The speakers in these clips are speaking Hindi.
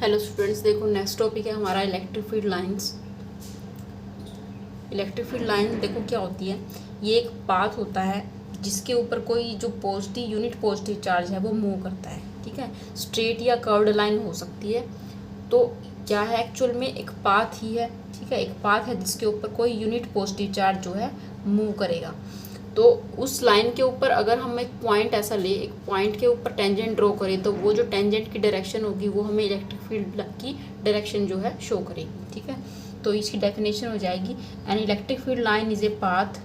हेलो स्टूडेंट्स, देखो नेक्स्ट टॉपिक है हमारा electric field lines. Electric field line देखो क्या होती है। ये एक पाथ होता है जिसके ऊपर कोई जो पॉजिटिव यूनिट पॉजिटिव चार्ज है वो मूव करता है। ठीक है, स्ट्रेट या कर्व्ड लाइन हो सकती है। तो क्या है, एक्चुअल में एक पाथ ही है। ठीक है, एक पाथ है जिसके ऊपर कोई यूनिट पॉजिटिव चार्ज जो है मूव करेगा। तो उस लाइन के ऊपर अगर हम एक पॉइंट ऐसा ले, एक पॉइंट के ऊपर टेंजेंट ड्रॉ करें, तो वो जो टेंजेंट की डायरेक्शन होगी वो हमें इलेक्ट्रिक फील्ड की डायरेक्शन जो है शो करेगी। ठीक है, तो इसकी डेफिनेशन हो जाएगी, an electric field line is a path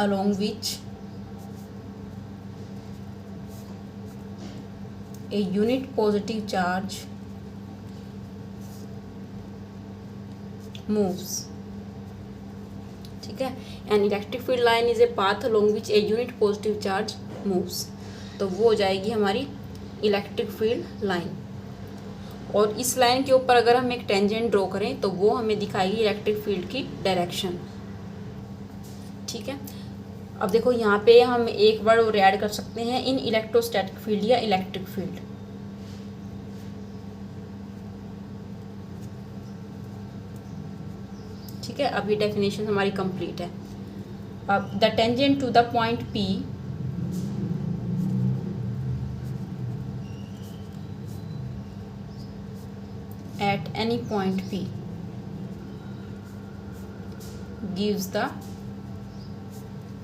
along which a unit positive charge moves. ठीक है, an electric field line is a path along which a unit positive charge moves. तो वो हो जाएगी हमारी इलेक्ट्रिक फील्ड लाइन। और इस लाइन के ऊपर अगर हम एक टेंजेंट ड्रॉ करें तो वो हमें दिखाएगी इलेक्ट्रिक फील्ड की डायरेक्शन। ठीक है, अब देखो यहाँ पे हम एक वर्ड और ऐड कर सकते हैं, इन इलेक्ट्रोस्टैटिक फील्ड या इलेक्ट्रिक फील्ड। ठीक है, अब ये डेफिनेशन हमारी कंप्लीट है। अब the tangent to the point P at any point P gives the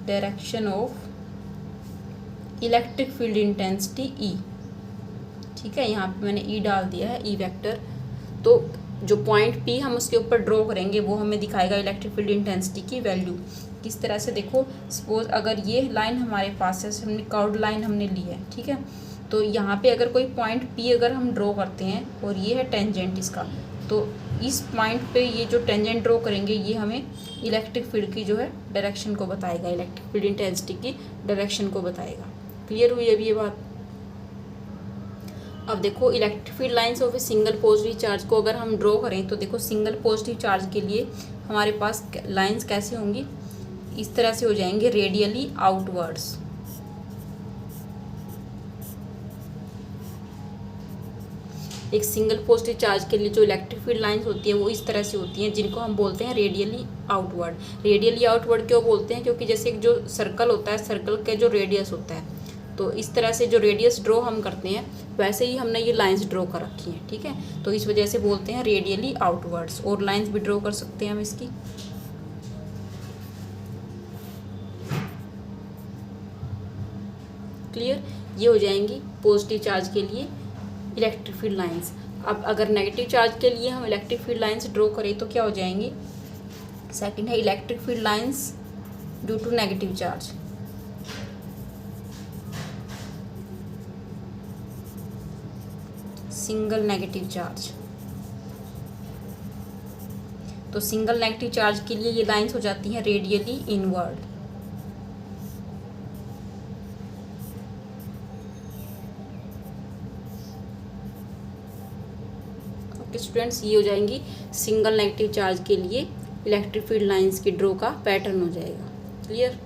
direction of electric field intensity E। ठीक है, यहाँ पे मैंने E डाल दिया है, E वेक्टर। तो जो पॉइंट P हम उसके ऊपर ड्रॉ करेंगे वो हमें दिखाएगा इलेक्ट्रिक फील्ड इंटेंसिटी की वैल्यू। किस तरह से, देखो सपोज अगर ये लाइन हमारे पास है, हमने कर्व्ड लाइन हमने ली है। ठीक है, तो यहाँ पे अगर कोई पॉइंट P अगर हम ड्रॉ करते हैं और ये है टेंजेंट इसका, तो इस पॉइंट पे ये जो टेंजेंट ड्रॉ करेंगे ये हमें इलेक्ट्रिक फील्ड की जो है डायरेक्शन को बताएगा, इलेक्ट्रिक फील्ड इंटेंसिटी की डायरेक्शन को बताएगा। क्लियर हुई अभी ये बात। अब देखो electric field lines of a single positive charge को अगर हम ड्रॉ करें तो देखो सिंगल पॉजिटिव चार्ज के लिए हमारे पास लाइंस कैसे होंगी, इस तरह से हो जाएंगे, रेडियली आउटवर्ड्स। एक सिंगल पॉजिटिव चार्ज के लिए जो इलेक्ट्रिक फील्ड लाइंस होती है वो इस तरह से होती हैं, जिनको हम बोलते हैं रेडियली आउटवर्ड। रेडियली आउटवर्ड क्यों बोलते हैं, क्योंकि जैसे एक जो सर्कल होता है, सर्कल का जो रेडियस होता है, तो इस तरह से जो रेडियस ड्रॉ हम करते हैं वैसे ही हमने ये लाइंस ड्रॉ कर रखी हैं। ठीक है, तो इस वजह से बोलते हैं रेडियली आउटवर्ड्स। और लाइंस भी ड्रॉ कर सकते हैं हम इसकी। क्लियर, ये हो जाएंगी पॉजिटिव चार्ज के लिए इलेक्ट्रिक फील्ड लाइंस। अब अगर नेगेटिव चार्ज के लिए हम इलेक्ट्रिक फील्ड लाइंस ड्रॉ करें तो क्या हो जाएंगी, सेकंड है electric field lines due to negative charge. Single negative charge, तो सिंगल नेगेटिव चार्ज के लिए ये लाइंस हो जाती हैं रेडियली इनवर्ड। ओके स्टूडेंट्स, ये हो जाएंगी सिंगल नेगेटिव चार्ज के लिए इलेक्ट्रिक फील्ड लाइंस की ड्रॉ का पैटर्न हो जाएगा। क्लियर,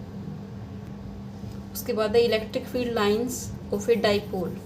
उसके बाद है electric field lines of a dipole.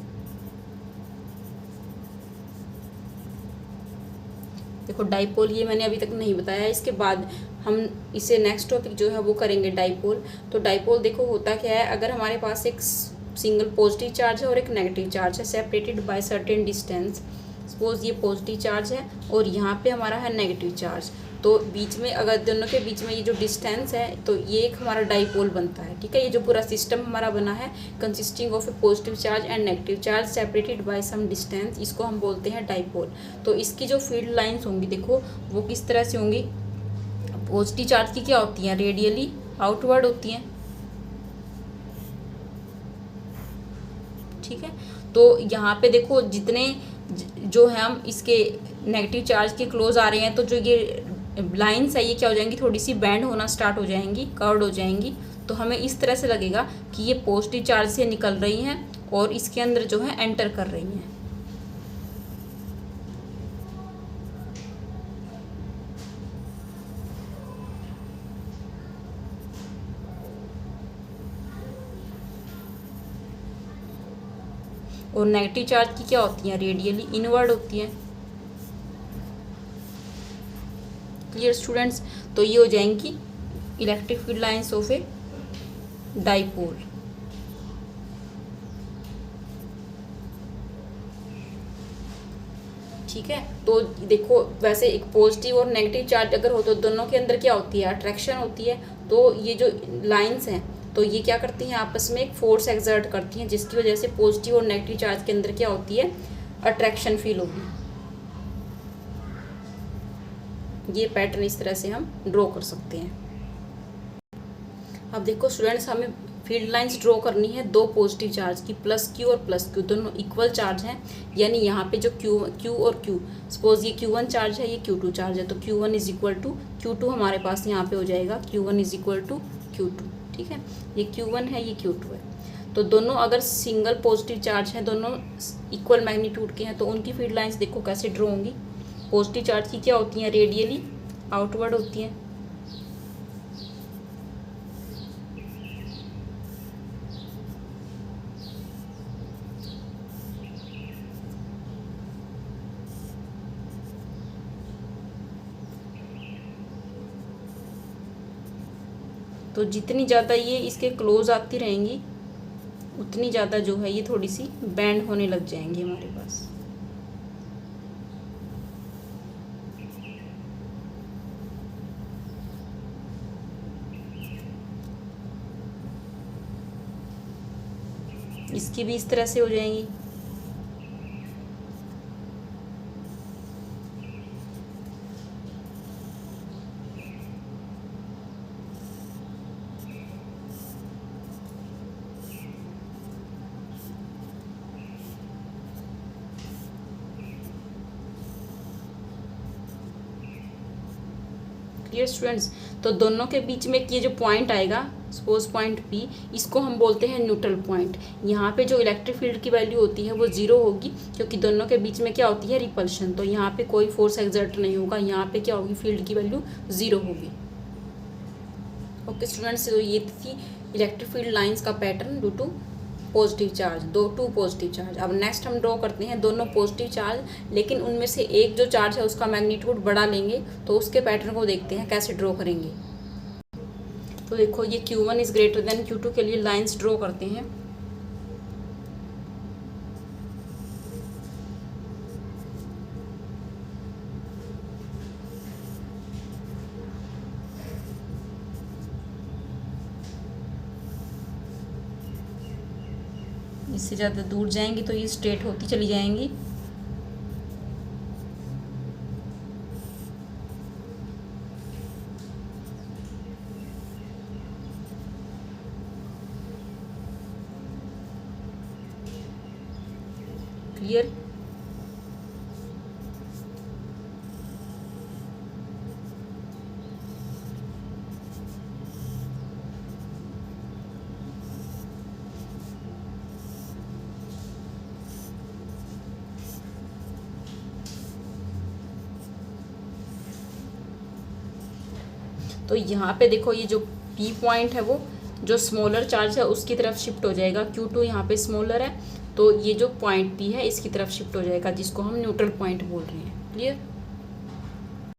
देखो डाइपोल ये मैंने अभी तक नहीं बताया, इसके बाद हम इसे नेक्स्ट टॉपिक जो है वो करेंगे डाइपोल। तो डाइपोल देखो होता क्या है, अगर हमारे पास एक सिंगल पॉजिटिव चार्ज है और एक नेगेटिव चार्ज है separated by certain distance. Suppose ये पॉजिटिव चार्ज है और यहाँ पे हमारा है नेगेटिव चार्ज, तो बीच में अगर दोनों के बीच में ये जो डिस्टेंस है तो ये एक हमारा डाइपोल बनता है। ठीक है, ये जो पूरा सिस्टम हमारा बना है consisting of a positive charge and negative charge separated by some distance, इसको हम बोलते हैं डाइपोल। तो इसकी जो फील्ड लाइंस होंगी देखो वो किस तरह से होंगी, पॉजिटिव चार्ज की क्या होती हैं, रेडियली आउटवर्ड होती हैं। ठीक है, तो यहाँ पे देखो जितने जो है हम इसके नेगेटिव चार्ज के क्लोज आ रहे हैं तो जो ये लाइंस है ये क्या हो जाएंगी, थोड़ी सी बैंड होना स्टार्ट हो जाएंगी, कर्व्ड हो जाएंगी। तो हमें इस तरह से लगेगा कि ये पॉजिटिव चार्ज से निकल रही हैं और इसके अंदर जो है एंटर कर रही हैं। और नेगेटिव चार्ज की क्या होती हैं, रेडियली इनवर्ड होती हैं। क्लियर स्टूडेंट्स, तो ये हो जाएंगी electric field lines of a dipole. ठीक है, तो देखो वैसे एक पॉजिटिव और नेगेटिव चार्ज अगर हो तो दोनों के अंदर क्या होती है, अट्रैक्शन होती है। तो ये जो लाइंस हैं तो ये क्या करती हैं, आपस में एक फोर्स एक्सर्ट करती हैं, जिसकी वजह से पॉजिटिव और नेगेटिव चार्ज के अंदर क्या होती है, अट्रैक्शन फील होगी। ये पैटर्न इस तरह से हम ड्रॉ कर सकते हैं। अब देखो स्टूडेंट्स, हमें फील्ड लाइंस ड्रॉ करनी है दो पॉजिटिव चार्ज की, प्लस क्यू और प्लस क्यू, दोनों इक्वल चार्ज हैं। यानी यहाँ पे जो क्यू और क्यू, सपोज ये Q1 चार्ज है, ये Q2 चार्ज है, तो Q1 is equal to Q2 हमारे पास यहाँ पे हो जाएगा, Q1 is equal to Q2। ठीक है, ये Q1 है, ये Q2 है। तो दोनों अगर सिंगल पॉजिटिव चार्ज हैं, दोनों इक्वल मैग्नीट्यूड के हैं, तो उनकी फील्ड लाइंस देखो कैसे ड्रॉ होंगी। पॉजिटिव चार्ज की क्या होती हैं, रेडियली आउटवर्ड होती हैं। तो जितनी ज़्यादा ये इसके क्लोज आती रहेंगी उतनी ज़्यादा जो है ये थोड़ी सी बैंड होने लग जाएंगी हमारे पास। इसकी भी इस तरह से हो जाएंगी। क्लियर स्टूडेंट्स, तो दोनों के बीच में ये जो पॉइंट आएगा, सपोज पॉइंट P, इसको हम बोलते हैं न्यूट्रल पॉइंट। यहाँ पे जो इलेक्ट्रिक फील्ड की वैल्यू होती है वो 0 होगी, क्योंकि दोनों के बीच में क्या होती है, रिपल्शन। तो यहाँ पे कोई फोर्स एक्सर्ट नहीं होगा, यहाँ पे क्या होगी, फील्ड की वैल्यू 0 होगी। ओके स्टूडेंट्स, तो ये थी इलेक्ट्रिक फील्ड लाइंस का pattern due to positive charge, to positive charge. अब नेक्स्ट हम ड्रॉ करते हैं दोनों पॉजिटिव चार्ज, लेकिन उनमें से एक जो चार्ज है उसका मैग्नीट्यूड बड़ा लेंगे, तो उसके पैटर्न को देखते हैं कैसे ड्रॉ करेंगे। तो देखो ये Q1 is greater than Q2 के लिए लाइंस ड्रॉ करते हैं। इससे ज़्यादा दूर जाएंगी तो ये स्ट्रेट होती चली जाएंगी। क्लियर, तो यहाँ पे देखो ये जो P पॉइंट है वो जो स्मॉलर चार्ज है उसकी तरफ शिफ्ट हो जाएगा। Q2 यहाँ पे स्मॉलर है, तो ये जो पॉइंट P है इसकी तरफ शिफ्ट हो जाएगा, जिसको हम न्यूट्रल पॉइंट बोल रहे हैं। क्लियर।